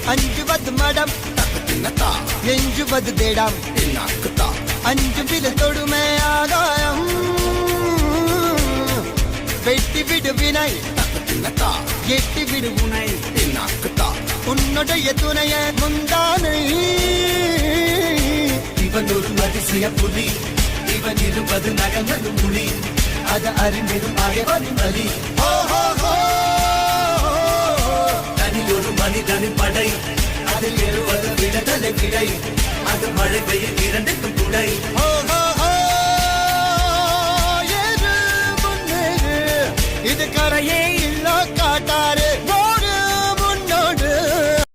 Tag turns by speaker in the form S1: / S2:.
S1: அஞ்சுவது மடம் எஞ்சுவது தேடம் அஞ்சு வித தொடுமை ஆகாயம் வெட்டி விடு வினை எட்டி விடு உனை உன்னுடைய துணைய முந்தானை
S2: இவன் ஒரு அதிசய புலி இவன் இருப்பது நகர்வது மொழி அது அறிந்திடும் ஆயவனின் வலி தனியொரு மனிதனின் படை அதில் ஏறுவது விடுதலை விடை அது மழை பெய்யும் இரண்டுக்கும் துணை
S1: இது கரையே இல்ல காட்டாரு